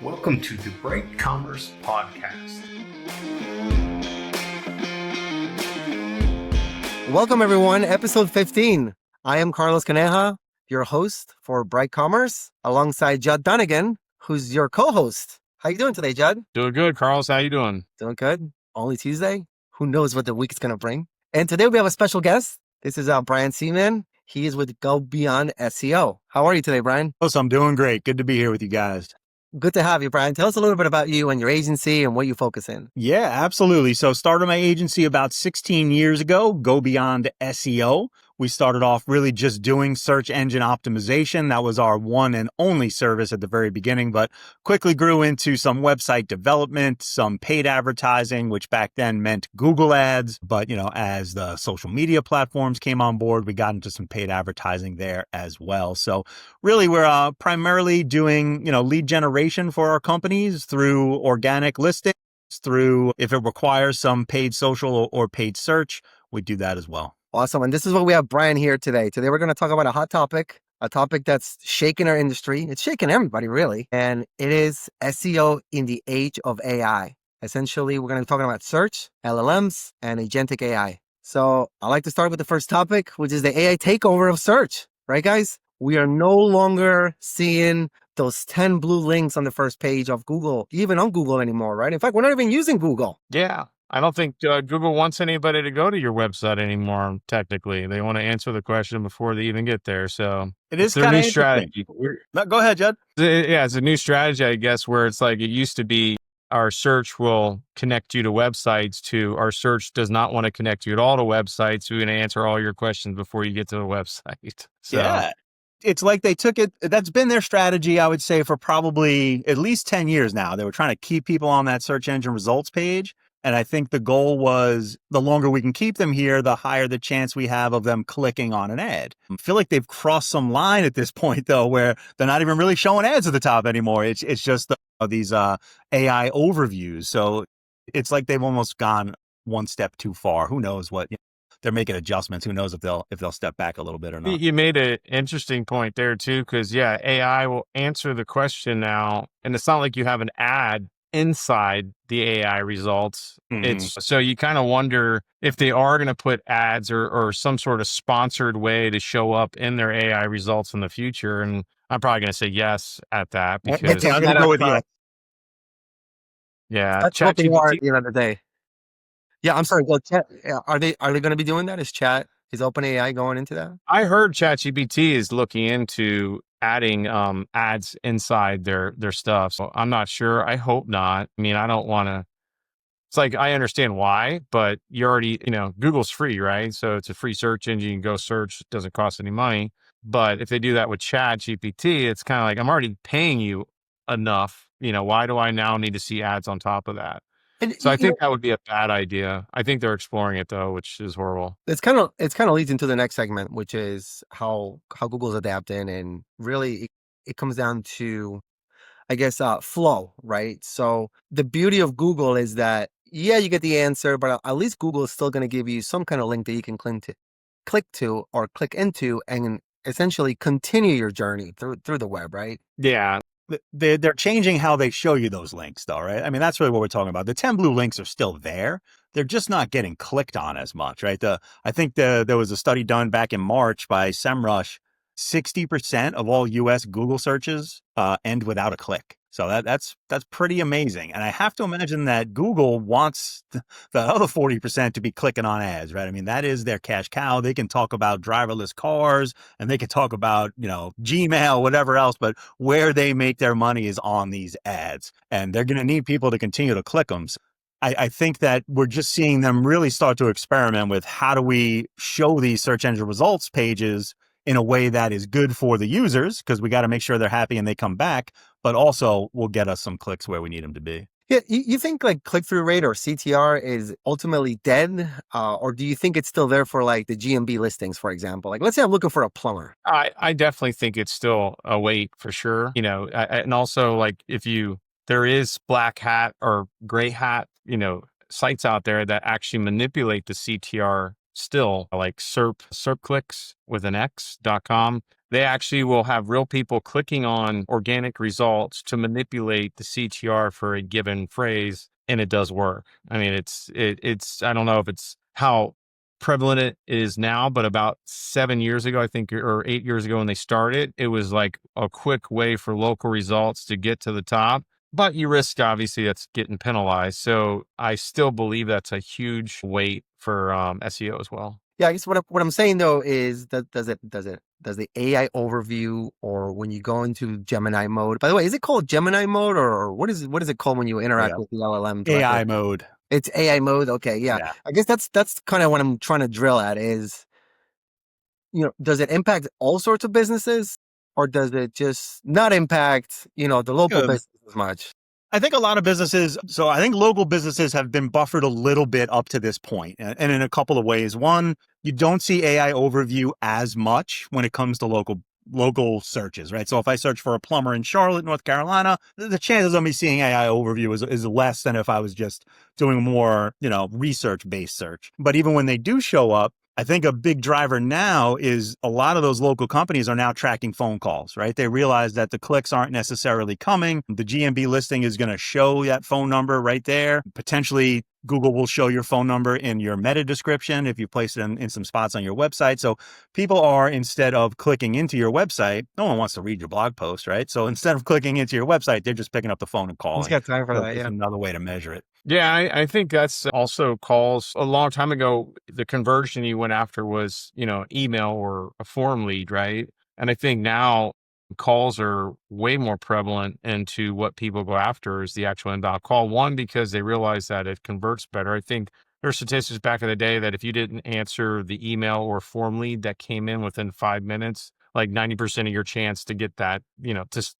Welcome to the Bright Commerce Podcast. Welcome, everyone. Episode 15. I am Carlos Caneja, your host for Bright Commerce, alongside Judd Dunagan, who's your co-host. How you doing today, Judd? Doing good, Carlos. How you doing? Doing good. Only Tuesday. Who knows what the week's going to bring? And today we have a special guest. This is Brian Seaman. He is with GoBeyond SEO. How are you today, Brian? Oh, so I'm doing great. Good to be here with you guys. Good to have you, Brian. Tell us a little bit about you and your agency and what you focus in. Yeah, absolutely. So started my agency about 16 years ago, GoBeyond SEO. We started off really just doing search engine optimization. That was our one and only service at the very beginning, but quickly grew into some website development, some paid advertising, which back then meant Google ads. But, as the social media platforms came on board, we got into some paid advertising there as well. So really, we're primarily doing, lead generation for our companies through organic listings, through if it requires some paid social or paid search, we do that as well. Awesome. And this is what we have Brian here today. Today, we're going to talk about a topic that's shaking our industry. It's shaking everybody, really. And it is SEO in the age of AI. Essentially, we're going to be talking about search, LLMs, and Agentic AI. So I'd like to start with the first topic, which is the AI takeover of search. Right, guys? We are no longer seeing those 10 blue links on the first page of Google, even on Google anymore, right? In fact, we're not even using Google. Yeah. I don't think Google wants anybody to go to your website anymore, technically. They want to answer the question before they even get there. So it is their new strategy. No, go ahead, Judd. Yeah, it's a new strategy, I guess, where it's like it used to be our search will connect you to websites to our search does not want to connect you at all to websites. We're going to answer all your questions before you get to the website. So. Yeah. It's like they took it. That's been their strategy, I would say, for probably at least 10 years now. They were trying to keep people on that search engine results page. And I think the goal was the longer we can keep them here, the higher the chance we have of them clicking on an ad. I feel like they've crossed some line at this point, though, where they're not even really showing ads at the top anymore. It's just these AI overviews. So it's like they've almost gone one step too far. Who knows what? They're making adjustments. Who knows if they'll step back a little bit or not. You made an interesting point there, too, because, AI will answer the question now. And it's not like you have an ad inside the AI results. It's so you kind of wonder if they are going to put ads or some sort of sponsored way to show up in their AI results in the future. And I'm probably going to say yes at that because I'm going to go with yes. Yeah, that's what they are at the end of the day. Yeah, I'm sorry. Well, chat, are they going to be doing that? Is OpenAI going into that? I heard ChatGPT is looking into adding ads inside their stuff. So I'm not sure. I hope not. I mean, I don't want to. It's like I understand why, but you already, Google's free, right? So it's a free search engine. You can go search. It doesn't cost any money. But if they do that with ChatGPT, it's kind of like I'm already paying you enough. Why do I now need to see ads on top of that? And so I think that would be a bad idea. I think they're exploring it though, which is horrible. It's kind of leads into the next segment, which is how Google's adapting, and really it comes down to, I guess, flow, right? So the beauty of Google is that you get the answer, but at least Google is still going to give you some kind of link that you can click to or click into, and essentially continue your journey through the web, right? Yeah. They're changing how they show you those links, though, right? I mean, that's really what we're talking about. The 10 blue links are still there. They're just not getting clicked on as much, right? I think there was a study done back in March by SEMrush. 60% of all U.S. Google searches end without a click. So that's pretty amazing. And I have to imagine that Google wants the other 40% to be clicking on ads, right? I mean, that is their cash cow. They can talk about driverless cars and they can talk about, Gmail, whatever else, but where they make their money is on these ads. And they're going to need people to continue to click them. So I think that we're just seeing them really start to experiment with how do we show these search engine results pages in a way that is good for the users, because we got to make sure they're happy and they come back, but also will get us some clicks where we need them to be. Yeah, you think like click-through rate or CTR is ultimately dead? Or do you think it's still there for like the GMB listings, for example? Like, let's say I'm looking for a plumber. I definitely think it's still a wait for sure. And also like there is black hat or gray hat, sites out there that actually manipulate the CTR still, like SERP clicks with an X.com. they actually will have real people clicking on organic results to manipulate the CTR for a given phrase, and it does work. I mean, it's I don't know if it's how prevalent it is now, but about 7 years ago, I think, or 8 years ago when they started, it was like a quick way for local results to get to the top. But you risk, obviously, that's getting penalized. So I still believe that's a huge weight for SEO as well. Yeah, I guess what I'm saying though is that does the AI overview, or when you go into Gemini mode? By the way, is it called Gemini mode, or what is it called when you interact Yeah. with the LLM directly? AI mode. It's AI mode. Okay, yeah. Yeah. I guess that's kind of what I'm trying to drill at is, does it impact all sorts of businesses, or does it just not impact, the local Good. business as much? I think a lot of businesses, so I think local businesses have been buffered a little bit up to this point, and in a couple of ways. One, you don't see AI overview as much when it comes to local searches, right? So if I search for a plumber in Charlotte, North Carolina, the chances of me seeing AI overview is less than if I was just doing more, research-based search. But even when they do show up, I think a big driver now is a lot of those local companies are now tracking phone calls, right? They realize that the clicks aren't necessarily coming. The GMB listing is going to show that phone number right there. Potentially, Google will show your phone number in your meta description if you place it in some spots on your website. So people are, instead of clicking into your website, no one wants to read your blog post, right? So instead of clicking into your website, they're just picking up the phone and Who's calling. got time for So that? it's Yeah. another way to measure it. Yeah, I think that's also calls. A long time ago, the conversion you went after was, email or a form lead, right? And I think now calls are way more prevalent into what people go after is the actual inbound call. One, because they realize that it converts better. I think there's statistics back in the day that if you didn't answer the email or form lead that came in within 5 minutes, like 90% of your chance to get that,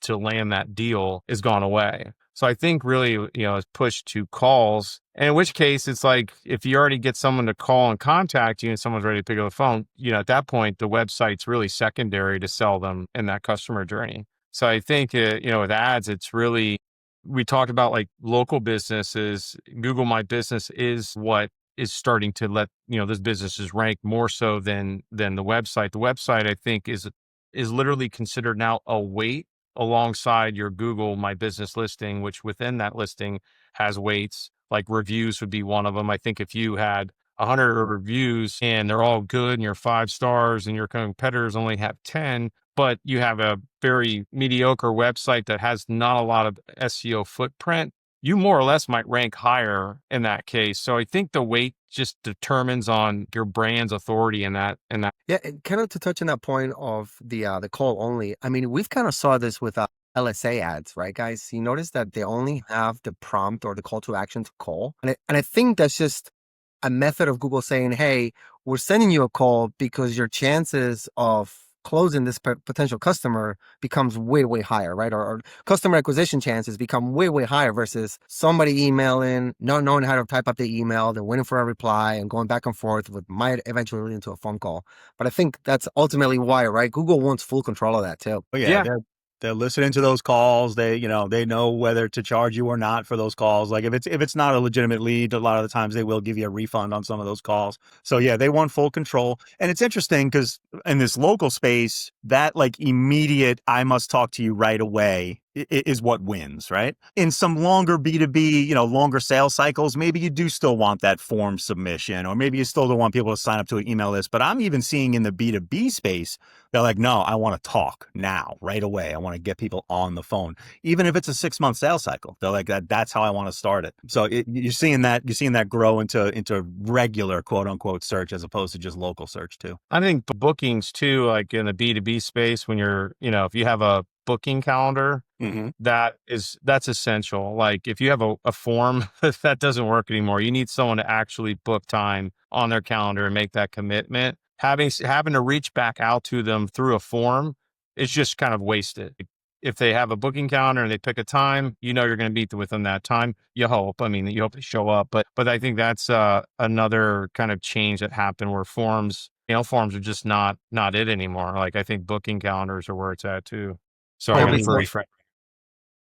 to land that deal is gone away. So I think really, it's pushed to calls. And in which case it's like, if you already get someone to call and contact you and someone's ready to pick up the phone, at that point, the website's really secondary to sell them in that customer journey. So I think, with ads, it's really, we talked about like local businesses. Google My Business is what is starting to let, those businesses rank more so than the website. The website, I think, is literally considered now a weight alongside your Google My Business listing, which within that listing has weights, like reviews would be one of them. I think if you had 100 reviews and they're all good and you're 5 stars and your competitors only have 10, but you have a very mediocre website that has not a lot of SEO footprint, you more or less might rank higher in that case. So I think the weight just determines on your brand's authority in that. Yeah, and kind of to touch on that point of the call only. I mean, we've kind of saw this with LSA ads, right, guys? You notice that they only have the prompt or the call to action to call, and I think that's just a method of Google saying, "Hey, we're sending you a call because your chances of closing this potential customer becomes way higher, right? Or customer acquisition chances become way higher versus somebody emailing, not knowing how to type up the email, then waiting for a reply and going back and forth, with might eventually lead into a phone call. But I think that's ultimately why, right? Google wants full control of that too. But yeah, Yeah. they're listening to those calls. They know whether to charge you or not for those calls. Like if it's not a legitimate lead, a lot of the times they will give you a refund on some of those calls. So yeah, they want full control. And it's interesting because in this local space, that like immediate, I must talk to you right away is what wins, right? In some longer B2B, longer sales cycles, maybe you do still want that form submission, or maybe you still don't want people to sign up to an email list. But I'm even seeing in the B2B space, they're like, no, I want to talk now, right away. I want to get people on the phone, even if it's a 6-month sales cycle. They're like, that's how I want to start it. So you're seeing that grow into regular quote unquote search as opposed to just local search too. I think bookings too, like in the B2B space, when you're, if you have a booking calendar, that's essential. Like if you have a form, that doesn't work anymore. You need someone to actually book time on their calendar and make that commitment. Having to reach back out to them through a form is just kind of wasted. If they have a booking calendar and they pick a time, you're going to meet them within that time. You hope. I mean, you hope they show up. But I think that's another kind of change that happened where forms are just not it anymore. Like I think booking calendars are where it's at too. Sorry, Yeah, I'm but for refresh.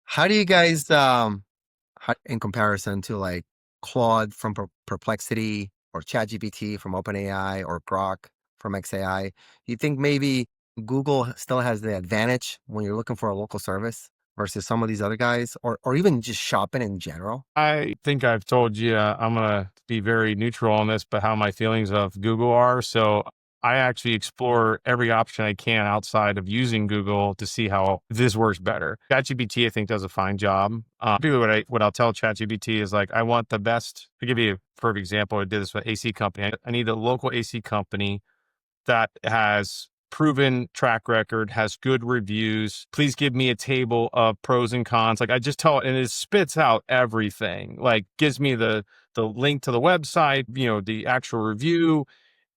how do you guys, in comparison to like Claude from Perplexity or ChatGPT from OpenAI or Grok from XAI, you think maybe Google still has the advantage when you're looking for a local service versus some of these other guys, or even just shopping in general? I think I've told you I'm going to be very neutral on this, but how my feelings of Google are. So I actually explore every option I can outside of using Google to see how this works better. ChatGPT, I think, does a fine job. Typically what I'll tell ChatGPT is like, I want the best. To give you a perfect example, I did this with AC company. I need a local AC company that has proven track record, has good reviews. Please give me a table of pros and cons. Like I just tell it, and it spits out everything. Like gives me the link to the website, the actual review,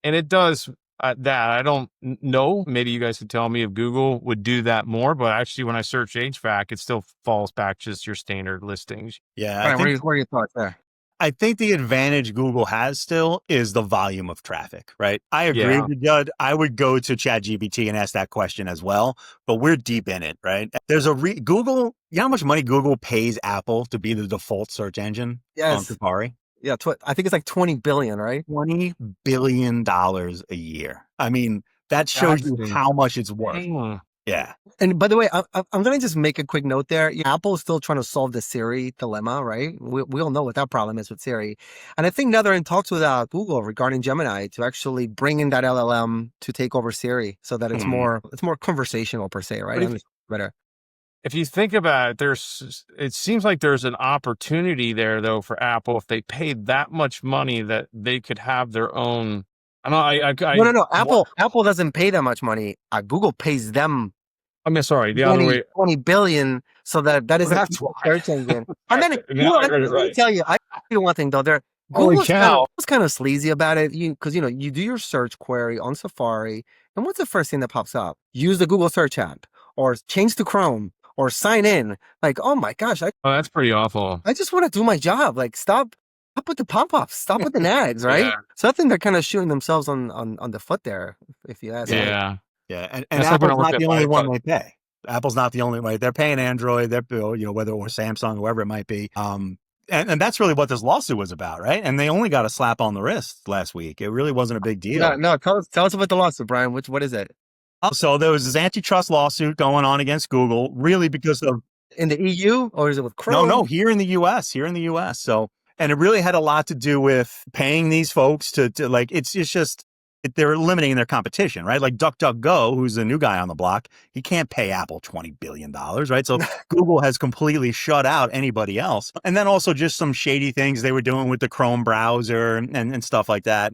and it does that. I don't know. Maybe you guys could tell me if Google would do that more. But actually, when I search HVAC, it still falls back just your standard listings. Yeah, Brian, what are your thoughts there? I think the advantage Google has still is the volume of traffic, right? I agree with Judd. I would go to ChatGPT and ask that question as well, but we're deep in it, right? There's Google, you know how much money Google pays Apple to be the default search engine on Safari? Yeah, I think it's like 20 billion, right? $20 billion a year. I mean, that shows you how much it's worth. Yeah. And by the way, I'm going to just make a quick note there. Apple is still trying to solve the Siri dilemma, right? We all know what that problem is with Siri. And I think now they're in talks with Google regarding Gemini to actually bring in that LLM to take over Siri so that it's more conversational per se, right? Better. If you think about it, it seems like there's an opportunity there though for Apple if they paid that much money that they could have their own. No. Apple doesn't pay that much money. Google pays them. I mean, sorry, the other way. 20 billion. So that is a search engine. And then, let me tell you, I do one thing though. Google's kind of sleazy about it because, you do your search query on Safari. And what's the first thing that pops up? Use the Google search app or change to Chrome or sign in. Like, oh my gosh. That's pretty awful. I just want to do my job. Like, stop with the pop-ups. Stop with the nags, right? Yeah. So I think they're kind of shooting themselves on the foot there, if you ask me. Yeah. And Apple's not the only one they pay. Apple's not the only way. They're paying Android, they're whether or Samsung, whoever it might be. And that's really what this lawsuit was about, right? And they only got a slap on the wrist last week. It really wasn't a big deal. No, tell us about the lawsuit, Brian. What is it? So there was this antitrust lawsuit going on against Google, really because of in the EU, or is it with Chrome? No, here in the US. So, and it really had a lot to do with paying these folks to like, it's just, they're limiting their competition, right? Like DuckDuckGo, who's the new guy on the block, he can't pay Apple $20 billion, right? So Google has completely shut out anybody else. And then also just some shady things they were doing with the Chrome browser and stuff like that.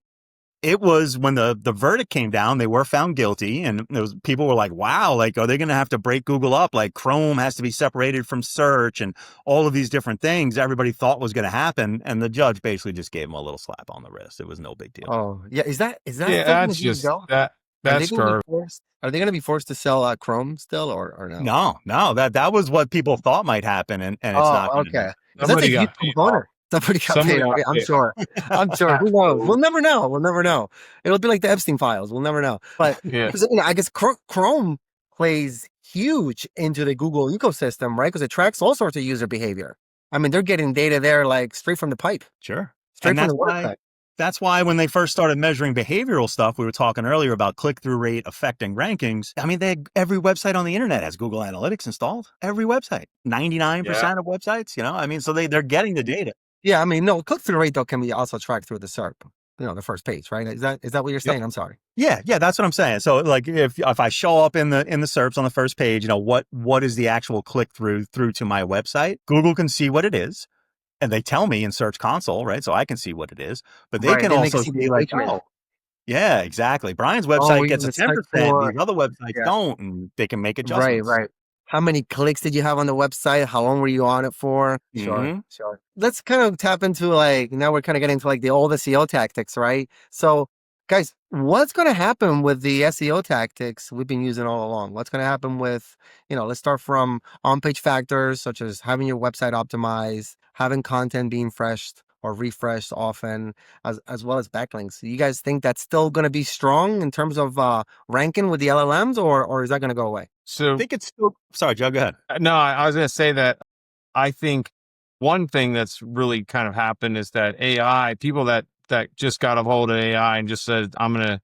It was when the verdict came down, they were found guilty, and people were like, wow, like, are they going to have to break Google up? Like Chrome has to be separated from search and all of these different things everybody thought was going to happen. And the judge basically just gave him a little slap on the wrist. It was no big deal. Oh, yeah. Is that that's just that's curved. Are they going to be forced to sell Chrome still or no? No, that was what people thought might happen. And it's not. Okay. That's a huge component. Somebody got paid. I'm sure. Who knows? We'll never know. It'll be like the Epstein files. We'll never know. But I guess Chrome plays huge into the Google ecosystem, right? Because it tracks all sorts of user behavior. I mean, they're getting data there like straight from the pipe. Sure. Straight from the website. That's why when they first started measuring behavioral stuff, we were talking earlier about click-through rate affecting rankings. I mean, every website on the internet has Google Analytics installed. Every website, 99% of websites, I mean, so they're getting the data. Yeah, I mean, no, click-through rate though can be also tracked through the SERP, the first page, right? Is that what you're saying? Yep. I'm sorry. Yeah, that's what I'm saying. So, like, if I show up in the SERPs on the first page, what is the actual click-through to my website? Google can see what it is, and they tell me in Search Console, right? So I can see what it is, but they can also see like, yeah, exactly. Brian's website gets a 10%. These other websites don't, and they can make adjustments. Right. How many clicks did you have on the website? How long were you on it for? Sure. Let's kind of tap into now we're kind of getting to the old SEO tactics, right? So guys, what's going to happen with the SEO tactics we've been using all along? What's going to happen with, let's start from on-page factors, such as having your website optimized, having content being refreshed often, as well as backlinks. You guys think that's still going to be strong in terms of ranking with the LLMs, or is that going to go away? So I think it's still. Sorry, Joe, go ahead. No, I was going to say that I think one thing that's really kind of happened is that AI, people that just got a hold of AI and just said, I'm going to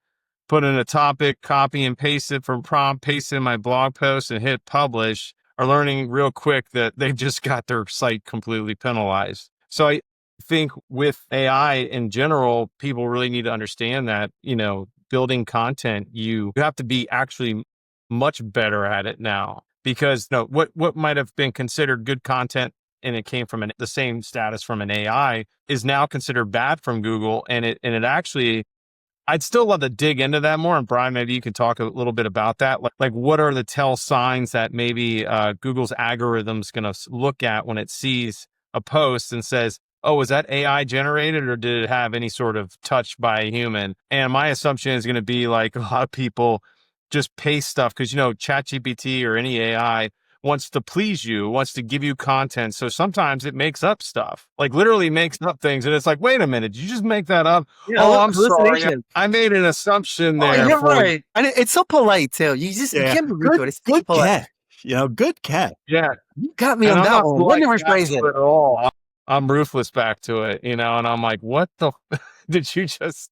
put in a topic, copy and paste it from prompt, paste it in my blog post and hit publish are learning real quick that they've just got their site completely penalized. So I think with AI in general, people really need to understand that, building content, you have to be actually much better at it now, because what might have been considered good content and it came from the same status from an AI is now considered bad from Google. And it actually, I'd still love to dig into that more. And Brian, maybe you can talk a little bit about that. Like what are the tell signs that maybe Google's algorithm's going to look at when it sees a post and says, oh, was that AI generated or did it have any sort of touch by a human? And my assumption is going to be like a lot of people just paste stuff because, ChatGPT or any AI wants to please you, wants to give you content. So sometimes it makes up stuff, like literally makes up things. And it's like, wait a minute, did you just make that up? Yeah, Oh, I'm sorry. hallucination. I made an assumption Oh, there. you're right. And it's so polite too. You can't be rude to it. It's so Good polite. catch. Good catch. Yeah. You got me And on I'm that not one. Let me polite back rephrase to it. it at all. I'm ruthless back to it, and I'm like, what the did you just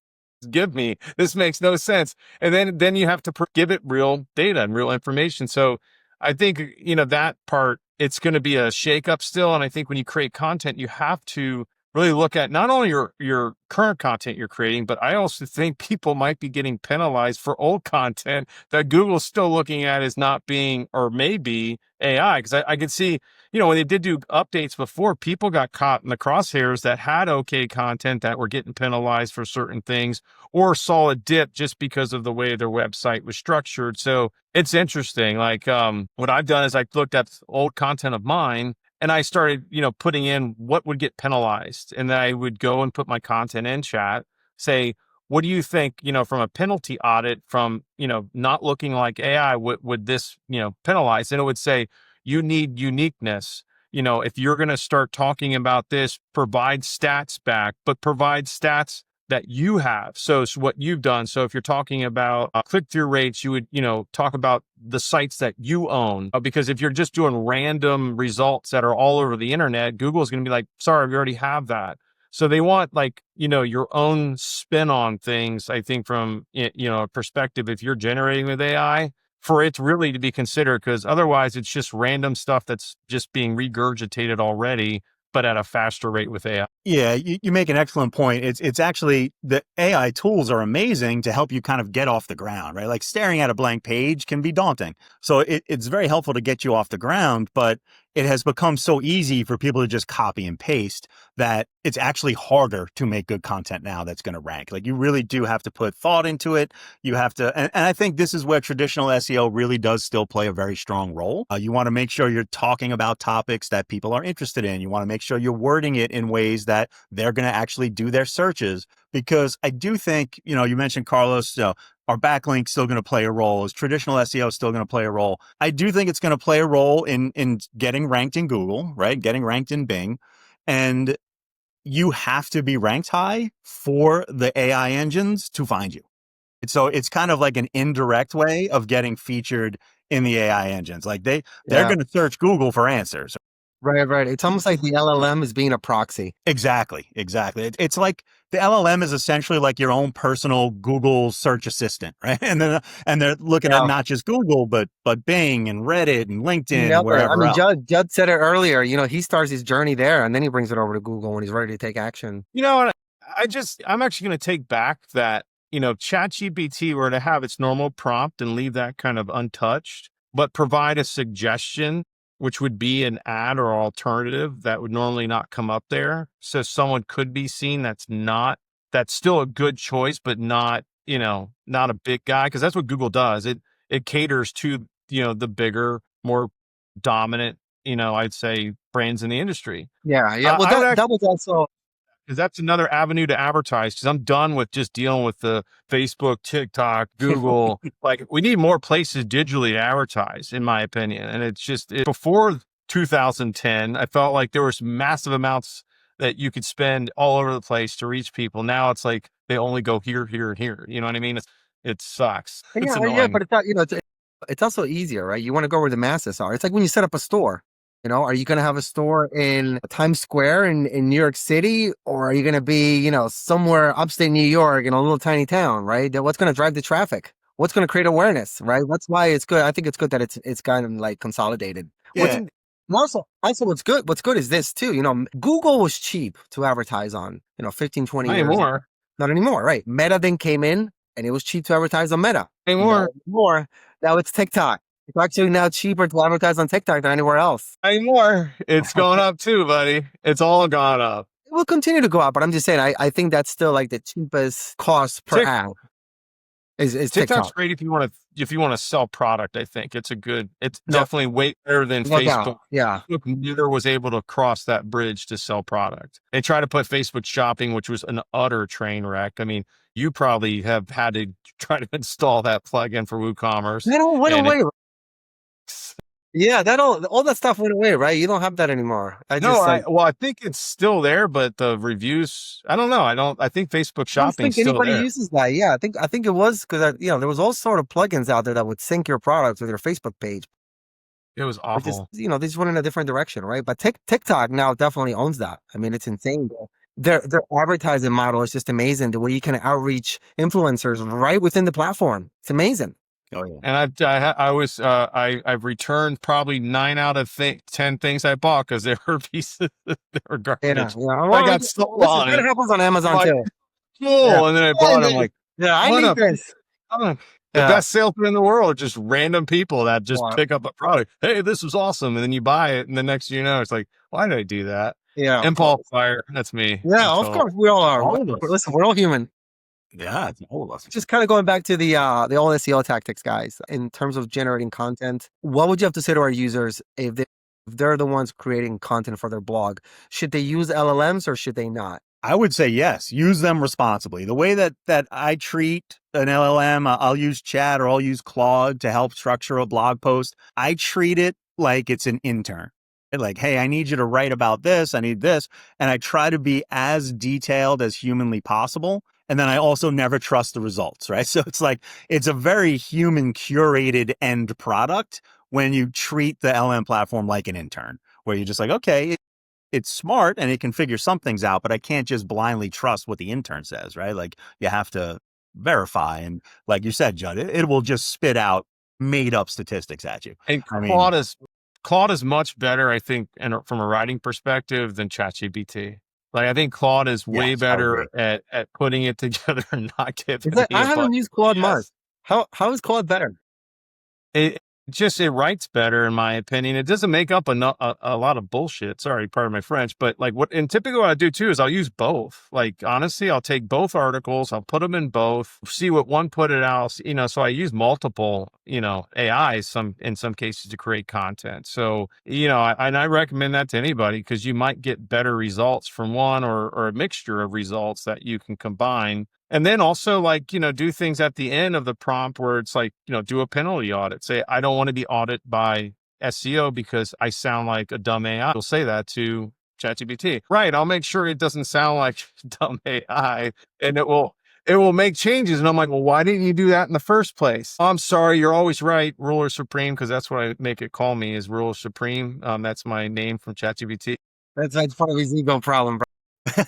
give me? This makes no sense. And then you have to give it real data and real information. So I think, that part, it's going to be a shakeup still. And I think when you create content, you have to really look at not only your current content you're creating, but I also think people might be getting penalized for old content that Google's still looking at as not being, or maybe AI. Because I could see, when they did do updates before, people got caught in the crosshairs that had okay content that were getting penalized for certain things, or saw a dip just because of the way their website was structured. So it's interesting. Like what I've done is I looked at old content of mine and I started, putting in what would get penalized. And then I would go and put my content in chat, say, what do you think, from a penalty audit from, not looking like AI, would this, penalize? And it would say, you need uniqueness. If you're going to start talking about this, provide stats back, but provide stats that you have. So it's what you've done. So if you're talking about click-through rates, you would, talk about the sites that you own. Because if you're just doing random results that are all over the internet, Google's going to be like, sorry, we already have that. So they want your own spin on things, I think, from, a perspective, if you're generating with AI, for it really to be considered, because otherwise it's just random stuff that's just being regurgitated already, but at a faster rate with AI. Yeah, you make an excellent point. It's actually, the AI tools are amazing to help you kind of get off the ground, right? Like staring at a blank page can be daunting. So it's very helpful to get you off the ground, but it has become so easy for people to just copy and paste that it's actually harder to make good content now that's going to rank. Like you really do have to put thought into it. You have to, and I think this is where traditional SEO really does still play a very strong role. You want to make sure you're talking about topics that people are interested in. You want to make sure you're wording it in ways that they're going to actually do their searches. Because I do think, you mentioned, Carlos, are backlinks still going to play a role? Is traditional SEO still going to play a role? I do think it's going to play a role in getting ranked in Google, right? Getting ranked in Bing. And you have to be ranked high for the AI engines to find you. So it's kind of like an indirect way of getting featured in the AI engines. Like they're going to search Google for answers. Right. It's almost like the LLM is being a proxy. Exactly. It's like the LLM is essentially like your own personal Google search assistant, right? And they're looking at not just Google, but Bing and Reddit and LinkedIn and wherever else. Judd said it earlier. He starts his journey there, and then he brings it over to Google when he's ready to take action. I'm actually going to take back that, ChatGPT were to have its normal prompt and leave that kind of untouched, but provide a suggestion, which would be an ad or alternative that would normally not come up there. So someone could be seen that's still a good choice, but not a big guy. Because that's what Google does. It caters to, the bigger, more dominant, I'd say, brands in the industry. Yeah. Well, that was also, because that's another avenue to advertise, because I'm done with just dealing with the Facebook, TikTok, Google. Like we need more places digitally to advertise, in my opinion. And it's just, before 2010, I felt like there was massive amounts that you could spend all over the place to reach people. Now it's like they only go here, here, and here. You know what I mean? It sucks. It's annoying. but it's not, it's also easier, right? You want to go where the masses are. It's like when you set up a store. You know, are you going to have a store in Times Square in New York City, or are you going to be, somewhere upstate New York in a little tiny town, right? What's going to drive the traffic? What's going to create awareness, right? That's why it's good. I think it's good that it's kind of like consolidated. What's Yeah. in, also what's good is this too. Google was cheap to advertise on, 15, 20 Not years ago. anymore. Not anymore, right? Meta then came in and it was cheap to advertise on Meta. Anymore. More. Now it's TikTok. It's actually now cheaper to advertise on TikTok than anywhere else. Anymore. It's going up too, buddy. It's all gone up. It will continue to go up, but I'm just saying, I think that's still like the cheapest cost per ad is TikTok's TikTok. great if you want to sell product. I think it's No, definitely way better than no Facebook. doubt. Yeah. Facebook neither was able to cross that bridge to sell product. They tried to put Facebook shopping, which was an utter train wreck. I mean, you probably have had to try to install that plugin for WooCommerce. That all went away. Yeah, all that stuff went away, right? You don't have that anymore. I think it's still there, but the reviews, I don't know. I think Facebook shopping. I don't think anybody uses that. Yeah, I think it was because there was all sort of plugins out there that would sync your products with your Facebook page. It was awful. They just went in a different direction, right? But TikTok now definitely owns that. I mean, it's insane. Their advertising model is just amazing. The way you can outreach influencers right within the platform, it's amazing. Oh yeah. And I've returned probably 9 out of 10 things I bought because they were pieces that were garbage. Yeah. Well, I got sold on it. That happens on Amazon too. Cool. Yeah. And then I bought them like, I need this. The best salesman in the world are just random people that just pick up a product. Hey, this is awesome. And then you buy it. And the next you know, it's like, why did I do that? Yeah. Impulse buyer. That's me. Yeah, of course. We all are. Listen, we're all human. Yeah, it's all of us. Just kind of going back to the old SEO tactics, guys. In terms of generating content, what would you have to say to our users if they're the ones creating content for their blog? Should they use LLMs or should they not? I would say yes. Use them responsibly. The way that I treat an LLM, I'll use Chat or I'll use Claude to help structure a blog post. I treat it like it's an intern. Like, hey, I need you to write about this. I need this. And I try to be as detailed as humanly possible. And then I also never trust the results, right? So it's like, it's a very human curated end product when you treat the LM platform like an intern, where you're just like, okay, it's smart and it can figure some things out, but I can't just blindly trust what the intern says, right? Like you have to verify. And like you said, Judd, it will just spit out made up statistics at you. And Claude is much better, I think, from a writing perspective than ChatGPT. Like I think Claude is way better at putting it together and not giving me I haven't used Claude much. How is Claude better? It writes better in my opinion. It doesn't make up a lot of bullshit. Sorry, pardon my French, but like typically what I do too is I'll use both. Like honestly, I'll take both articles, I'll put them in both, see what one put it out. So I use multiple, AIs in some cases to create content. So I recommend that to anybody because you might get better results from one or a mixture of results that you can combine. And then also do things at the end of the prompt where it's like, do a penalty audit. Say, I don't want to be audited by SEO because I sound like a dumb AI. You'll say that to ChatGPT. Right. I'll make sure it doesn't sound like dumb AI and it will make changes. And I'm like, well, why didn't you do that in the first place? I'm sorry. You're always right. Ruler Supreme. Cause that's what I make it call me is Ruler Supreme. That's my name from ChatGPT. That's part of his ego problem, bro.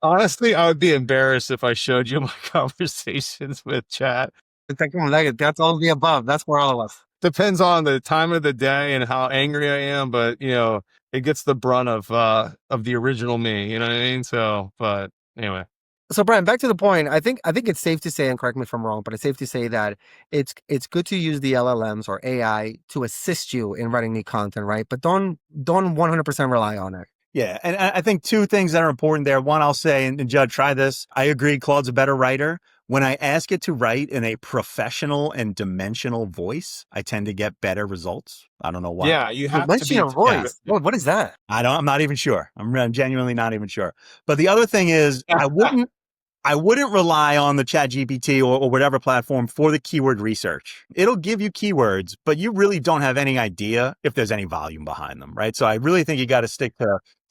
Honestly, I would be embarrassed if I showed you my conversations with Chat. That's all the above. That's for all of us. Depends on the time of the day and how angry I am, but it gets the brunt of the original me. You know what I mean? So, but anyway. So Brian, back to the point. I think it's safe to say, and correct me if I'm wrong, but it's safe to say that it's good to use the LLMs or AI to assist you in writing new content, right? But don't 100% rely on it. Yeah. And I think two things that are important there. One, I'll say, and Judd, try this. I agree. Claude's a better writer. When I ask it to write in a professional and dimensional voice, I tend to get better results. I don't know why. Yeah. You have to be a voice. Yeah. What is that? I'm not even sure. I'm genuinely not even sure. But the other thing is I wouldn't rely on the ChatGPT or whatever platform for the keyword research. It'll give you keywords, but you really don't have any idea if there's any volume behind them, right? So I really think you got to stick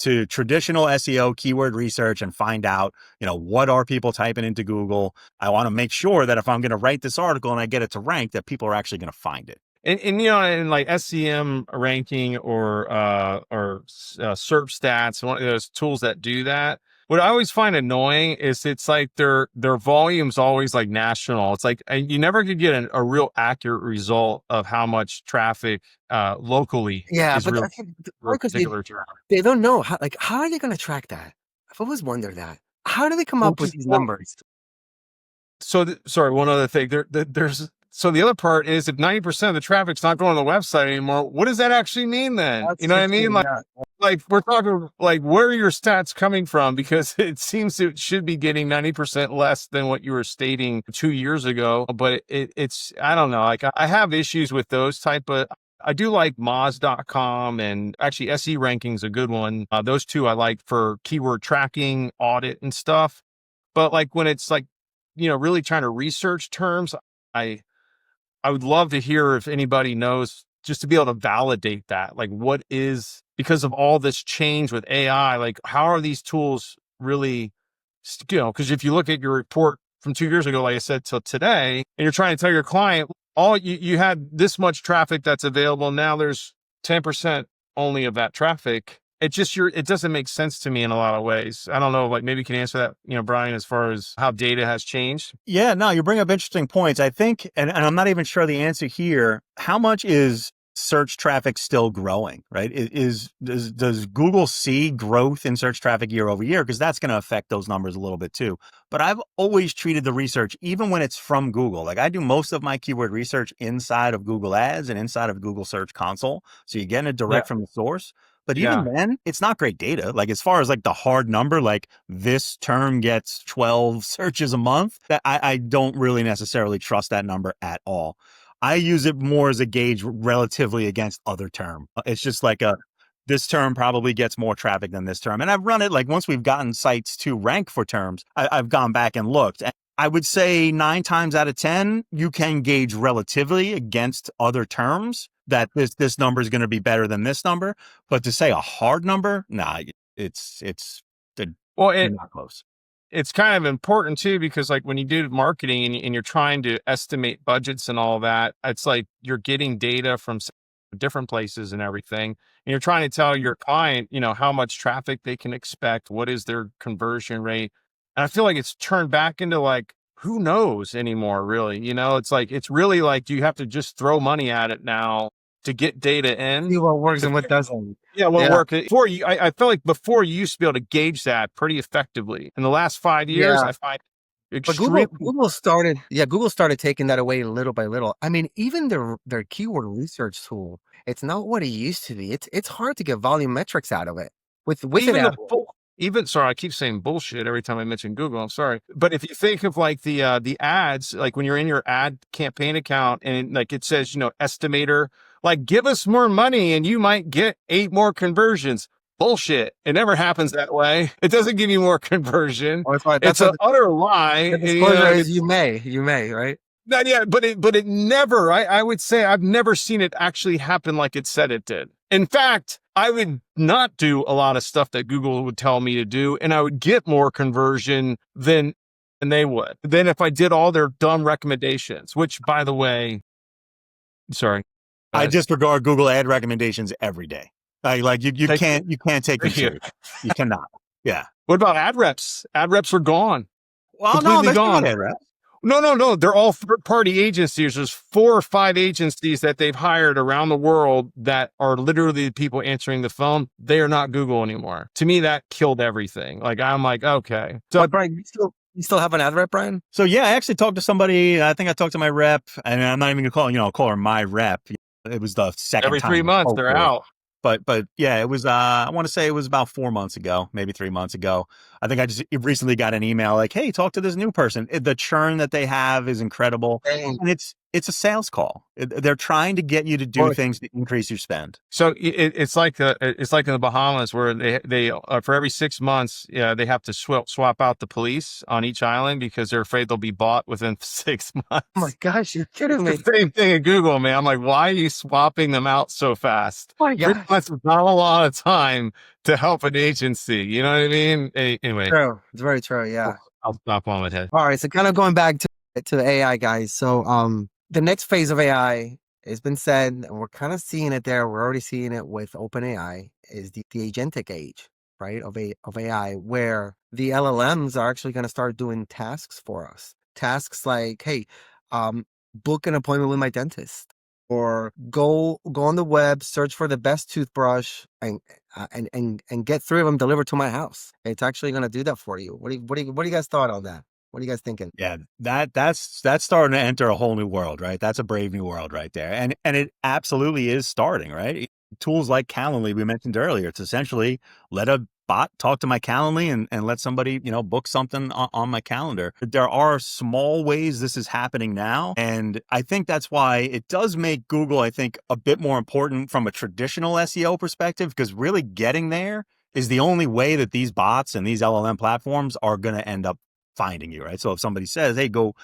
to traditional SEO keyword research and find out, what are people typing into Google? I want to make sure that if I'm going to write this article and I get it to rank, that people are actually going to find it. And you know, in like SEM ranking or SERP stats, one of those tools that do that. What I always find annoying is it's like their volume's always like national. It's like you never could get a real accurate result of how much traffic locally Yeah, is but real I think for a because particular term. they don't know how are they going to track that? I've always wondered that. How do they come up with these numbers? So sorry, one other thing. There's so the other part is if 90% of the traffic's not going to the website anymore, what does that actually mean then? That's You know what the I mean? thing. Yeah. Like we're talking like where are your stats coming from? Because it seems it should be getting 90% less than what you were stating 2 years ago. But it's I don't know. Like I have issues with those type of. I do like Moz.com and actually SE Ranking's a good one. Those two I like for keyword tracking, audit, and stuff. But like when it's like, you know, really trying to research terms, I I would love to hear if anybody knows just to be able to validate that. Like what is, because of all this change with AI, like how are these tools really, you know, because if you look at your report from 2 years ago, like I said, till today, and you're trying to tell your client, all you had this much traffic that's available. Now there's 10% only of that traffic. It just, it doesn't make sense to me in a lot of ways. I don't know, like maybe you can answer that, you know, Brian, as far as how data has changed. Yeah, no, you bring up interesting points. I think, and I'm not even sure the answer here, how much is search traffic still growing, right? Does Google see growth in search traffic year over year? Because that's going to affect those numbers a little bit too. But I've always treated the research, even when it's from Google, like I do most of my keyword research inside of Google Ads and inside of Google Search Console. So you're getting it direct from the source. But even then, it's not great data. Like as far as like the hard number, like this term gets 12 searches a month, that I don't really necessarily trust that number at all. I use it more as a gauge relatively against other term. It's just like this term probably gets more traffic than this term. And I've run it like once we've gotten sites to rank for terms, I've gone back and looked. And I would say 9 times out of 10, you can gauge relatively against other terms that this number is going to be better than this number. But to say a hard number, nah, it's Well, not close. It's kind of important too, because like when you do marketing and you're trying to estimate budgets and all that, it's like you're getting data from different places and everything. And you're trying to tell your client, you know, how much traffic they can expect, what is their conversion rate. And I feel like it's turned back into like, who knows anymore, really? You know, it's like, it's really like you have to just throw money at it now to get data in. See what works and what doesn't. Yeah, what work before you? I feel like before you used to be able to gauge that pretty effectively. In the last 5 years, I find But extremely. Google started taking that away little by little. I mean, even their keyword research tool, it's not what it used to be. It's hard to get volume metrics out of it with Even it. sorry, I keep saying bullshit every time I mention Google. I'm sorry, but if you think of like the ads, like when you're in your ad campaign account and like it says, you know, estimator, like give us more money and you might get 8 more conversions. Bullshit. It never happens that way. It doesn't give you more conversion. Oh, that's right. It's an utter lie. The disclosure is you may, right? Not yet, but it never, I would say I've never seen it actually happen like it said it did. In fact, I would not do a lot of stuff that Google would tell me to do, and I would get more conversion than they would. Then if I did all their dumb recommendations, which by the way, sorry. I disregard Google ad recommendations every day. Like you can't take them serious. You cannot. Yeah. What about ad reps? Ad reps are gone. Well, completely no, gone. Ad reps. No. They're all third-party agencies. There's 4 or 5 agencies that they've hired around the world that are literally the people answering the phone. They are not Google anymore. To me, that killed everything. Like, I'm like, okay. So, but Brian, you still have an ad rep, Brian? So yeah, I actually talked to somebody. I think I talked to my rep, and I'm not even gonna call her my rep. It was the second every time 3 months they're out. But yeah, it was, I want to say it was about 4 months ago, maybe 3 months ago. I think I just recently got an email like, hey, talk to this new person. The churn that they have is incredible. And it's a sales call. They're trying to get you to do things to increase your spend. So it's like in the Bahamas where they for every 6 months, they have to swap out the police on each island because they're afraid they'll be bought within 6 months. Oh my gosh, you're kidding me. It's the same thing at Google, man. I'm like, why are you swapping them out so fast? Oh my gosh. 3 months is not a lot of time to help an agency. You know what I mean? Anyway. True. It's very true. Yeah. I'll stop on my head. All right. So kind of going back to the AI guys. So the next phase of AI It's been said, and we're kind of seeing it there. We're already seeing it with OpenAI, is the agentic age, right, of AI, where the LLMs are actually going to start doing tasks for us. Tasks like, hey, book an appointment with my dentist, or go on the web, search for the best toothbrush, and get 3 of them delivered to my house. It's actually going to do that for you. What do you guys thought on that? What are you guys thinking? Yeah, that's starting to enter a whole new world, right? That's a brave new world right there. And it absolutely is starting, right? Tools like Calendly we mentioned earlier. It's essentially let a bot talk to my Calendly and let somebody, book something on my calendar. There are small ways this is happening now. And I think that's why it does make Google, I think, a bit more important from a traditional SEO perspective, because really getting there is the only way that these bots and these LLM platforms are going to end up finding you, right? So if somebody says, hey, go,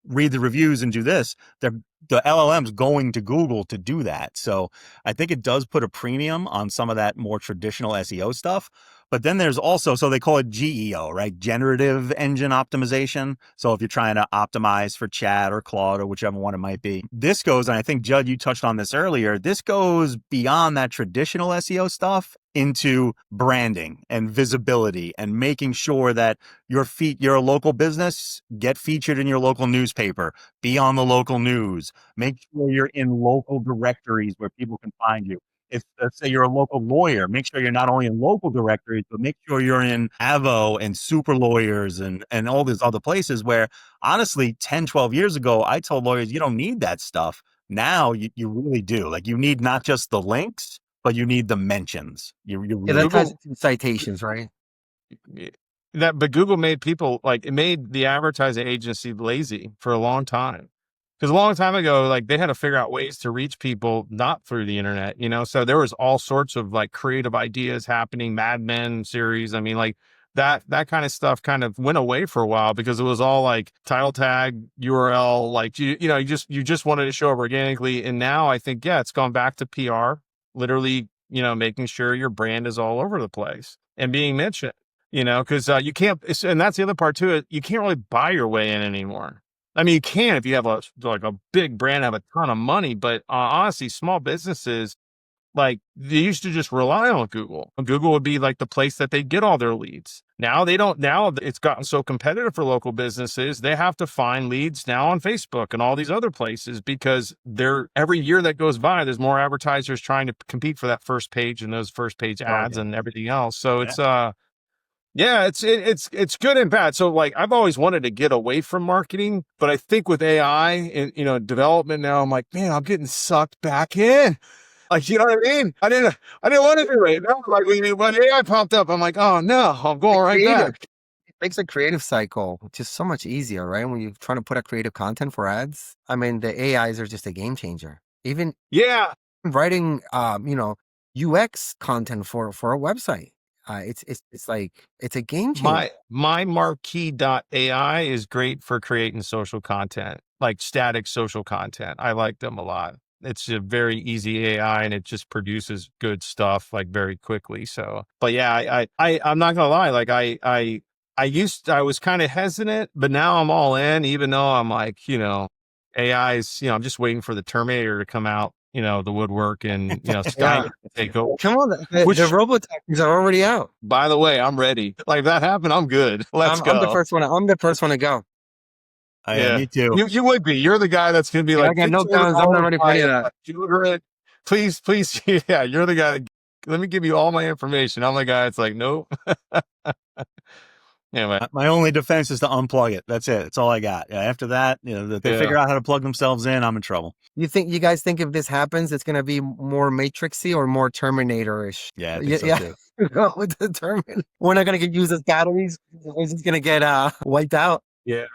read the reviews and do this, the LLM's going to Google to do that. So I think it does put a premium on some of that more traditional SEO stuff. But then there's also, so they call it GEO, right? Generative engine optimization. So if you're trying to optimize for chat or Claude or whichever one it might be, this goes, and I think, Judd, you touched on this earlier, this goes beyond that traditional SEO stuff into branding and visibility and making sure that you're a local business, get featured in your local newspaper, be on the local news, make sure you're in local directories where people can find you. If, let's say, you're a local lawyer, make sure you're not only in local directories, but make sure you're in Avo and Super Lawyers and all these other places where, honestly, 10, 12 years ago, I told lawyers, you don't need that stuff. Now you really do. Like, you need not just the links, but you need the mentions. You really That ties into citations, right? But Google made people, like, it made the advertising agency lazy for a long time. Because a long time ago, like, they had to figure out ways to reach people not through the internet, so there was all sorts of like creative ideas happening, Mad Men series. I mean, like that kind of stuff kind of went away for a while because it was all like title tag, URL, like you just wanted to show up organically. And now I think, yeah, it's gone back to PR, literally, making sure your brand is all over the place and being mentioned, because you can't, and that's the other part too, you can't really buy your way in anymore. I mean, you can if you have a big brand, have a ton of money, but honestly, small businesses, like, they used to just rely on Google. Google would be like the place that they get all their leads. Now they don't. Now it's gotten so competitive for local businesses, they have to find leads now on Facebook and all these other places because every year that goes by, there's more advertisers trying to compete for that first page and those first page ads and everything else. So it's yeah, it's good and bad. So, like, I've always wanted to get away from marketing, but I think with AI and development now, I'm like, man, I'm getting sucked back in. Like, you know what I mean? I didn't want to do it. No, like, when AI popped up, I'm like, oh no, I'm going right back. It makes the creative cycle just so much easier, right? When you're trying to put out creative content for ads, I mean, the AIs are just a game changer. Even writing, UX content for a website. It's like, it's a game changer. My marquee.ai is great for creating social content, like static social content. I like them a lot. It's a very easy AI and it just produces good stuff like very quickly. So, but yeah, I'm not gonna lie. Like I was kind of hesitant, but now I'm all in, even though I'm like, AI's, I'm just waiting for the Terminator to come out, the woodwork and, Sky to take over. Come on, the robo-taxis are already out. By the way, I'm ready. Like, if that happened, I'm good. Let's go. I'm the first one to go. Yeah, me too. You would be. You're the guy that's going to be like, I got no guns. I'm not ready for any of that. Please. Yeah, you're the guy. Let me give you all my information. I'm the guy that's like, nope. Anyway, my only defense is to unplug it. That's it. That's all I got. Yeah, after that, they figure out how to plug themselves in, I'm in trouble. You guys think if this happens, it's going to be more Matrixy or more Terminator-ish? Yeah, I think so too. With the Terminator, we're not going to get used as batteries. We're just going to get wiped out. Yeah.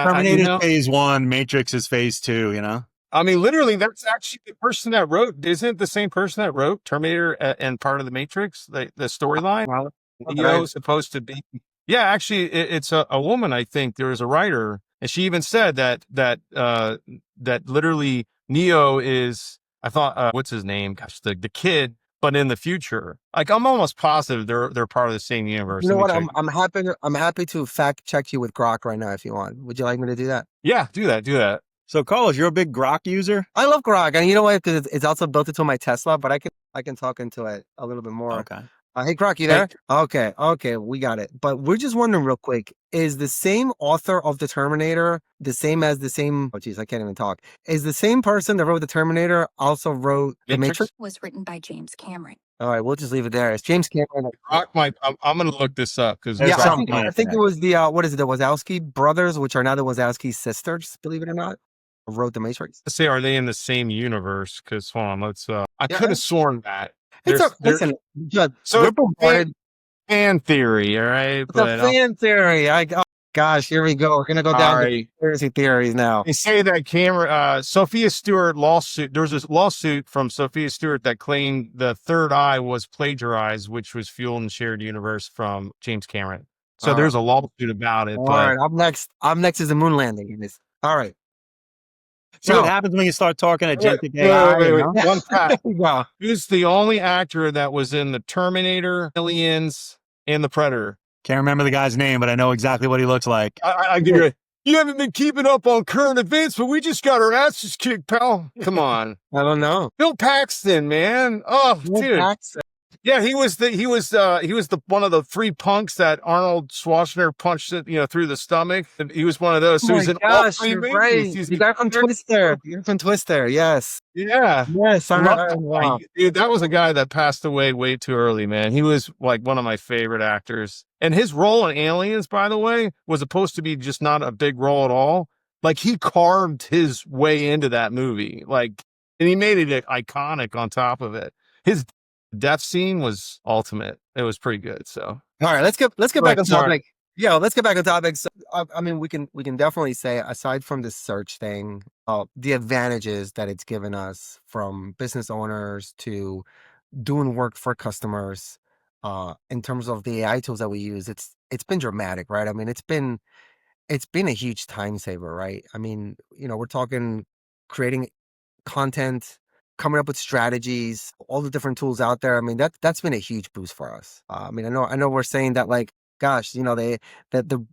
Terminator phase 1, Matrix is phase 2. I mean, literally, that's actually the person that wrote. Isn't it the same person that wrote Terminator and part of the Matrix, the storyline? Well, Neo is supposed to be. Yeah, actually, it's a woman. I think there was a writer, and she even said that literally Neo is. I thought, what's his name? Gosh, the kid, but in the future. Like, I'm almost positive they're part of the same universe. You know what? I'm happy to fact check you with Grok right now if you want. Would you like me to do that? Yeah, do that. So, Carlos, you're a big Grok user? I love Grok, and you know what? Because it's also built into my Tesla, but I can talk into it a little bit more. Okay. Hey, Grok, you there? Okay, we got it. But we're just wondering real quick, is the same author of the Terminator the same as the same, oh geez, I can't even talk. Is the same person that wrote the Terminator also wrote The Matrix? Was written by James Cameron. All right, we'll just leave it there. It's James Cameron. I'm going to look this up because There's Yeah, some kind I of think it was the, what is it, the Wazowski brothers, which are now the Wazowski sisters, believe it or not, wrote The Matrix. say, are they in the same universe? Because hold on, let's. I Yeah. could have sworn that. Listen, Judd, So we're bombarded. fan theory, all right. It's a fan theory. Oh, gosh, here we go. We're gonna go down to conspiracy theories now. They say that Sophia Stewart lawsuit. There was this lawsuit from Sophia Stewart that claimed the third eye was plagiarized, which was fueled in shared universe from James Cameron. So there's a lawsuit about it. All but right, up next is the moon landing. All right. See what happens when you start talking agentic AI? Wait. you know? One fact. Yeah. Who's the only actor that was in the Terminator, Aliens, and the Predator? Can't remember the guy's name, but I know exactly what he looks like. I give you. You haven't been keeping up on current events, but we just got our asses kicked, pal. Come on. I don't know. Bill Paxton, man. Oh, dude. Yeah, he was the one of the three punks that Arnold Schwarzenegger punched it, through the stomach. And he was one of those. Oh So my he's in all gosh, three you're movies. right. He's You got from Twister. You're from Twister. Yes. Yeah. Yes. I Love know. that Wow. guy. Dude, that was a guy that passed away way too early, man. He was like one of my favorite actors. And his role in Aliens, by the way, was supposed to be just not a big role at all. Like he carved his way into that movie. Like, and he made it iconic on top of it. His death scene was ultimate. It was pretty good. So, All right, let's get back Right, on sorry. topic. Yeah, let's get back on topic. So, I mean, we can definitely say, aside from the search thing, the advantages that it's given us from business owners to doing work for customers, in terms of the AI tools that we use, it's been dramatic, right? I mean, it's been a huge time saver, right? I mean, we're talking creating content, coming up with strategies, all the different tools out there. I mean, that's been a huge boost for us. I mean, I know we're saying that, like, gosh, the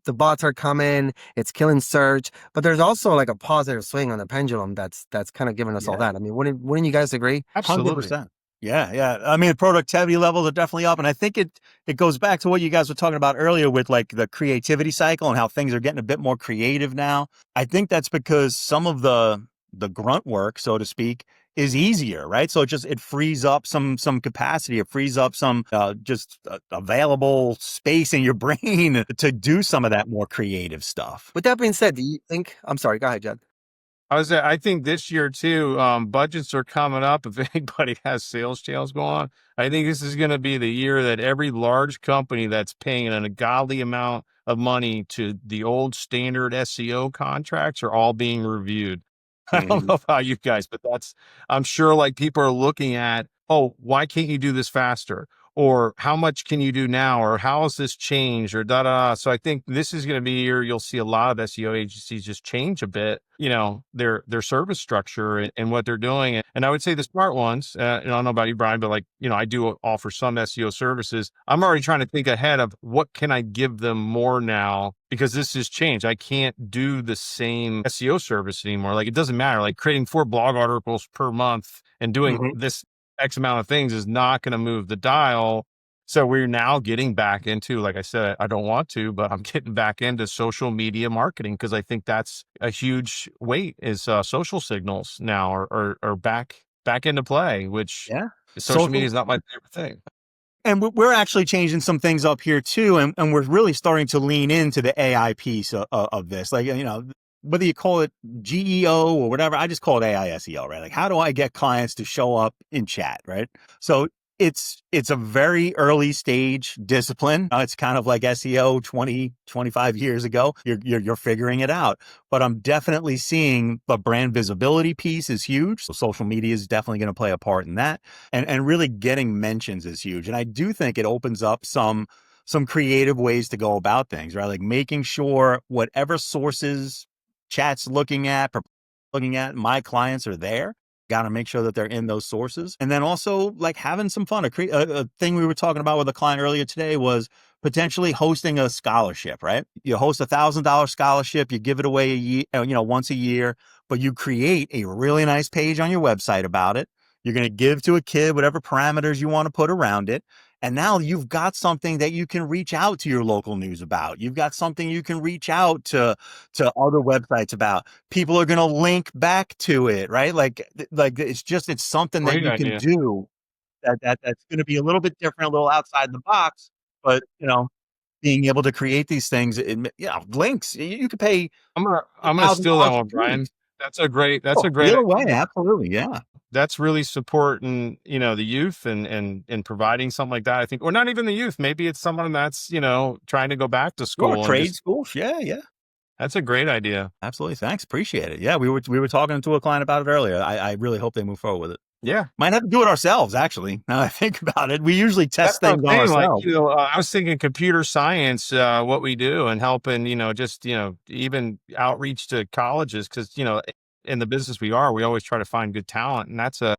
bots are coming, it's killing search, but there's also like a positive swing on the pendulum that's kind of giving us all that. I mean, wouldn't you guys agree? absolutely. 100%. Yeah. I mean, productivity levels are definitely up. And I think it goes back to what you guys were talking about earlier with like the creativity cycle and how things are getting a bit more creative now. I think that's because some of the grunt work, so to speak, is easier, right? So it frees up some capacity. It frees up some available space in your brain to do some of that more creative stuff. With that being said, do you think, I'm sorry, go ahead, Judd. I think this year too, budgets are coming up. If anybody has sales channels going on, I think this is going to be the year that every large company that's paying an ungodly amount of money to the old standard SEO contracts are all being reviewed. I don't know about you guys, but I'm sure like people are looking at, oh, why can't you do this faster? Or how much can you do now? Or how has this changed? Or So I think this is going to be a year you'll see a lot of SEO agencies just change a bit, their service structure and what they're doing. And I would say the smart ones, I don't know about you, Brian, but like, I do offer some SEO services. I'm already trying to think ahead of what can I give them more now, because this has changed. I can't do the same SEO service anymore. Like, it doesn't matter. Like creating 4 blog articles per month and doing this X amount of things is not going to move the dial. So we're now getting back into, like I said, I don't want to, but I'm getting back into social media marketing because I think that's a huge weight is social signals now are back into play, which social media is not my favorite thing. And we're actually changing some things up here too. And we're really starting to lean into the AI piece of this. Like, whether you call it GEO or whatever, I just call it AI SEO, right? Like, how do I get clients to show up in chat, right? So it's a very early stage discipline. It's kind of like SEO 20, 25 years ago. You're figuring it out. But I'm definitely seeing the brand visibility piece is huge. So social media is definitely going to play a part in that. And really getting mentions is huge. And I do think it opens up some creative ways to go about things, right? Like making sure whatever sources chat's looking at, my clients are there. Got to make sure that they're in those sources. And then also like having some fun. A thing we were talking about with a client earlier today was potentially hosting a scholarship, right? You host $1,000 scholarship, you give it away once a year, but you create a really nice page on your website about it. You're going to give to a kid whatever parameters you want to put around it. And now you've got something that you can reach out to your local news about. You've got something you can reach out to other websites about. People are going to link back to it, right? Like it's something that Great you can idea. do that's going to be a little bit different, a little outside the box, but being able to create these things, links, you could pay I'm gonna steal that $1,000 one, for 2 Brian. weeks. That's Oh, a great either way, idea. absolutely, yeah. That's really supporting, the youth and providing something like that. I think, or not even the youth. Maybe it's someone that's, trying to go back to Or school and trade just, schools, yeah. that's a great idea. Absolutely. Thanks. Appreciate it. Yeah, we were talking to a client about it earlier. I really hope they move forward with it. Yeah. Might have to do it ourselves, actually. Now that I think about it, we usually That's test what I'm things on saying. Like, ourselves. I was thinking computer science, what we do and helping, just, even outreach to colleges. Cause, in the business we always try to find good talent. And that's a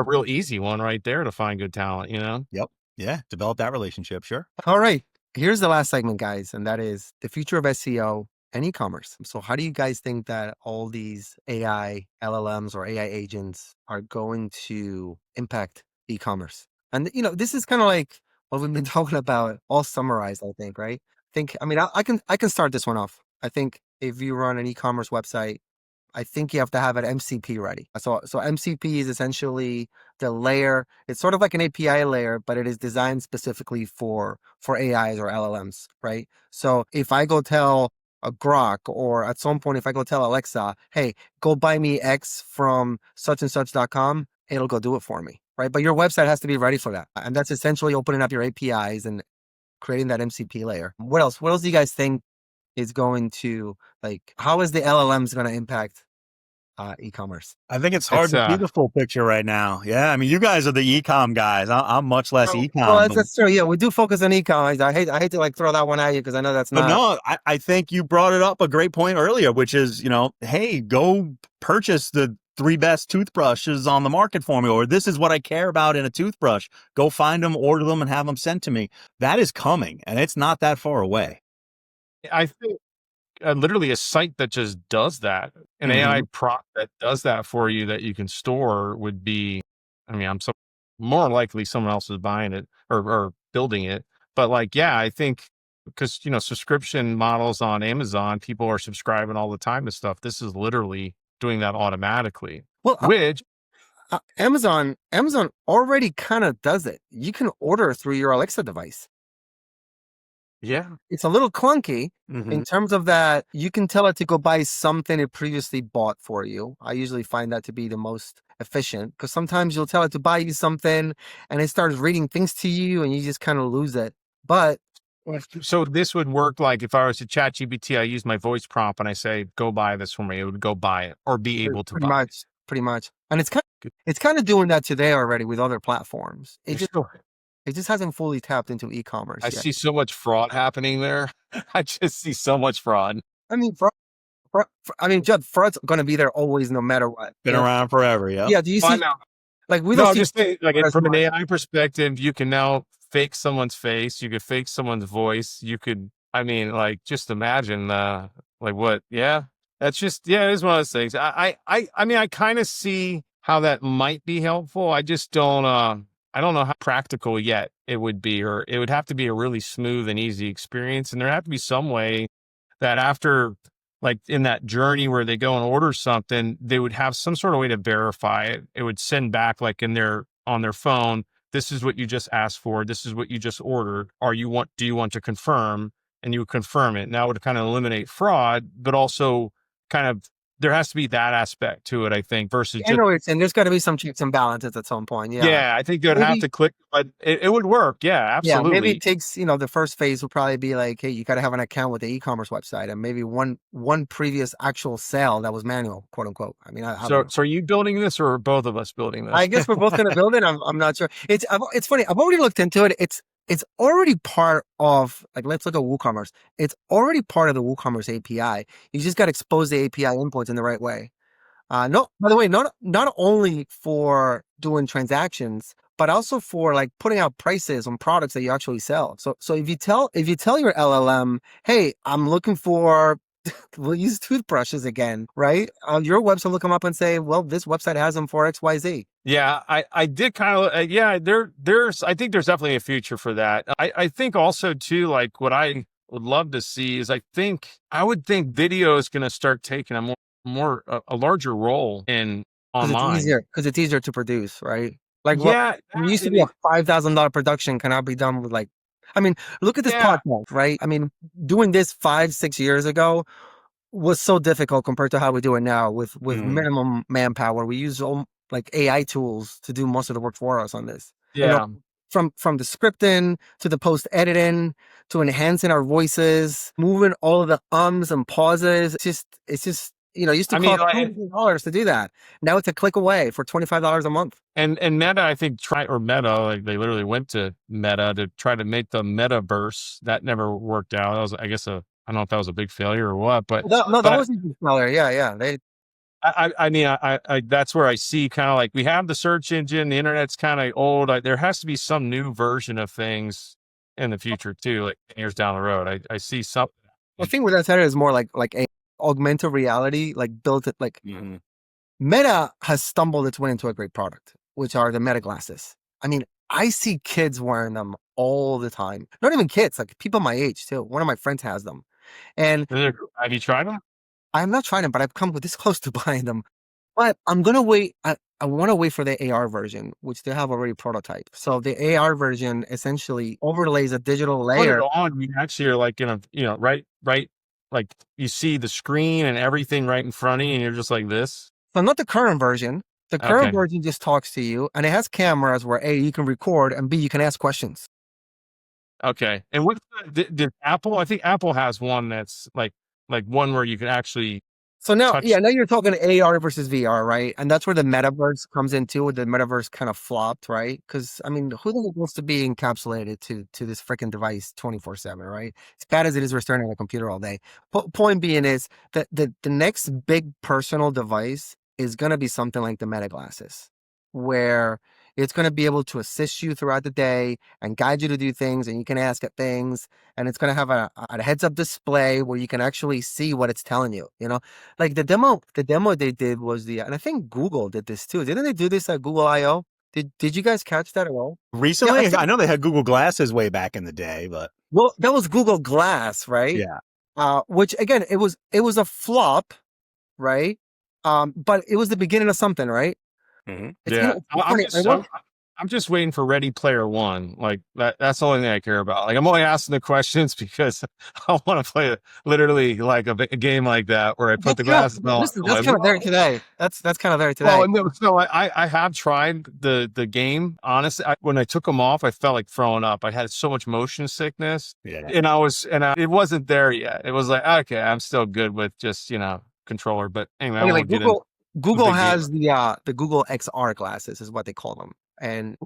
real easy one right there to find good talent. Yep. Yeah. Develop that relationship. Sure. All right. Here's the last segment, guys, and that is the future of SEO and e-commerce. So how do you guys think that all these AI, LLMs or AI agents are going to impact e-commerce? And this is kind of like what we've been talking about all summarized, I think, right? I can start this one off. I think if you run an e-commerce website, I think you have to have an MCP ready. So MCP is essentially the layer. It's sort of like an API layer, but it is designed specifically for AIs or LLMs, right? So if I go tell a Grok, or at some point if I go tell Alexa, hey, go buy me X from such and such.com, it'll go do it for me, right? But your website has to be ready for that. And that's essentially opening up your APIs and creating that MCP layer. What else? What else do you guys think is going to, how is the LLMs going to impact e-commerce? I think it's hard It's, to see the full picture right now. Yeah. I mean, you guys are the e-com guys. I'm much less Well, e-com. that's true. Yeah, we do focus on e-com. I hate to throw that one at you because I know that's But not. no, I think you brought it up a great point earlier, which is, hey, go purchase the 3 best toothbrushes on the market for me, or this is what I care about in a toothbrush. Go find them, order them, and have them sent to me. That is coming, and it's not that far away. I think literally a site that just does that, an AI Mm-hmm. prompt that does that for you that you can store would be, I'm so more likely someone else is buying it or building it. But I think because, subscription models on Amazon, people are subscribing all the time to stuff. This is literally doing that automatically, Well, which Amazon already kind of does it. You can order through your Alexa device. yeah, It's a little clunky Mm-hmm. in terms of that you can tell it to go buy something it previously bought for you. I usually find that to be the most efficient because sometimes you'll tell it to buy you something and it starts reading things to you and you just kind of lose it. But so this would work like if I was to ChatGPT, I use my voice prompt and I say, go buy this for me. It would go buy it or be able to buy it. pretty much. And Good. it's kind of doing that today already with other platforms. You're still- It just hasn't fully tapped into e-commerce I yet. see so much fraud happening there. I just see so much fraud. I mean, Judd, fraud's going to be there always, no matter what. Been around forever, yeah. Yeah. Do you see? Now, We no, don't I'm see just saying, as from an much. AI perspective, you can now fake someone's face. You could fake someone's voice. You could, just imagine, what? Yeah, that's just, yeah, it is one of those things. I kind of see how that might be helpful. I just don't, I don't know how practical yet it would be, or it would have to be a really smooth and easy experience. And there have to be some way that after, in that journey where they go and order something, they would have some sort of way to verify it. It would send back on their phone, this is what you just asked for. This is what you just ordered. Do you want to confirm? And you would confirm it. Now it would kind of eliminate fraud, but also kind of, there has to be that aspect to it, I think, versus I know and there's got to be some checks and balances at some point. Yeah. yeah, I think they'd have to click, but it would work. Yeah, Yeah. absolutely. Maybe it takes, the first phase will probably be like, hey, you got to have an account with the e-commerce website and maybe one previous actual sale that was manual, quote unquote. So are you building this or are both of us building this? I guess we're both going to build it. I'm not sure. It's funny. I've already looked into it. It's already part of, let's look at WooCommerce. It's already part of the WooCommerce API. You just got to expose the API inputs in the right way. No, by the way, not only for doing transactions, but also for putting out prices on products that you actually sell. So if you tell your LLM, hey, I'm looking for we'll use toothbrushes again, right? On your website will come up and say, well, this website has them for XYZ. Yeah, I did kind of, yeah, I think there's definitely a future for that. I think also too, like what I would love to see is I would think video is going to start taking a larger role in online. Because it's easier to produce, right? Like what Yeah, used to be a $5,000 production can now be done with like, I mean, look at this podcast, right? I mean, doing this 5-6 years ago was so difficult compared to how we do it now with minimum manpower. We use like AI tools to do most of the work for us on this. Yeah. From the scripting to the post editing to enhancing our voices, moving all of the ums and pauses. It's just it used to cost $200 to do that. Now it's a click away for $25 a month. And Meta, I think, Meta, like they literally went to Meta to try to make the metaverse. That never worked out. That was, I guess, I don't know if that was a big failure or what, but that wasn't a big failure. Yeah. I mean, that's where I see kind of like we have the search engine, the internet's kind of old. There has to be some new version of things in the future too, like 10 years down the road. I see something. I think what that's headed is more like a augmented reality, like built it like Meta has stumbled its way into a great product, which are the Meta glasses. I mean, I see kids wearing them all the time. Not even kids, like people my age too. One of my friends has them. And have you tried them? I'm not trying them, but I've come this close to buying them. But I'm going to wait. I want to wait for the AR version, which they have already prototyped. So the AR version essentially overlays a digital layer. Put it on, you actually are like in a, right, like you see the screen and everything right in front of you, and you're just like this. So not the current version. The current version just talks to you, and it has cameras where A, you can record, and B, you can ask questions. Okay. And what did Apple? I think Apple has one that's like one where you can actually. So now, now you're talking AR versus VR, right? And that's where the metaverse comes into, where the metaverse kind of flopped, right? Because I mean, who wants to be encapsulated to this freaking device 24/7, right? As bad as it is, we're staring at a computer all day. Point being is that the next big personal device is going to be something like the Meta glasses, where it's going to be able to assist you throughout the day and guide you to do things, and you can ask it things, and it's going to have a heads-up display where you can actually see what it's telling you. Like the demo they did was and I think Google did this too. Didn't they do this at Google I/O? Did you guys catch that at all? Recently? Yeah, I know they had Google Glasses way back in the day, but well, that was Google Glass, right? Yeah. Which again, it was a flop, right? But it was the beginning of something, right? Yeah, I'm just waiting for Ready Player One. Like that's the only thing I care about. Like I'm only asking the questions because I want to play literally like a game like that where I put the glasses on. Listen, that's kind of there today. That's kind of there today. Well, no, I have tried the game. Honestly, when I took them off, I felt like throwing up. I had so much motion sickness, and it wasn't there yet. It was like, okay, I'm still good with just controller. But anyway, Google has the Google XR glasses is what they call them. And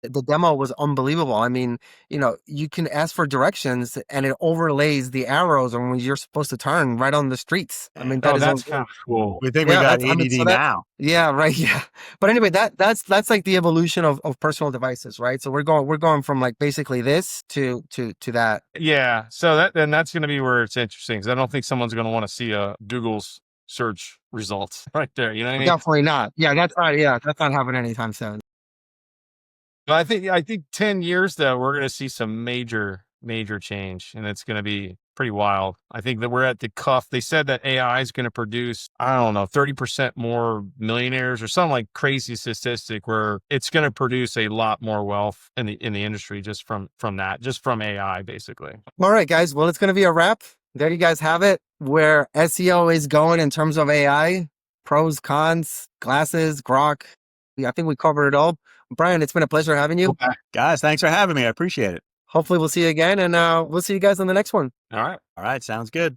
the demo was unbelievable. I mean, you can ask for directions and it overlays the arrows on when you're supposed to turn right on the streets. I mean, that's kind of cool. We think we got ADD now. Yeah, right. Yeah. But anyway, that's like the evolution of personal devices, right? So we're going from like basically this to that. Yeah. So that's going to be where it's interesting, because I don't think someone's going to want to see Google's search results right there. You know what I mean? Definitely not. Yeah, that's not happening anytime soon. I think 10 years though, we're going to see some major change, and it's going to be pretty wild. I think that we're at the cuff. They said that AI is going to produce, I don't know, 30% more millionaires or some like crazy statistic where it's going to produce a lot more wealth in the industry just from AI basically. All right, guys. Well, it's going to be a wrap. There you guys have it, where SEO is going in terms of AI, pros, cons, glasses, grok. I think we covered it all. Brian, it's been a pleasure having you. Okay. Guys, thanks for having me. I appreciate it. Hopefully we'll see you again, and we'll see you guys on the next one. All right. Sounds good.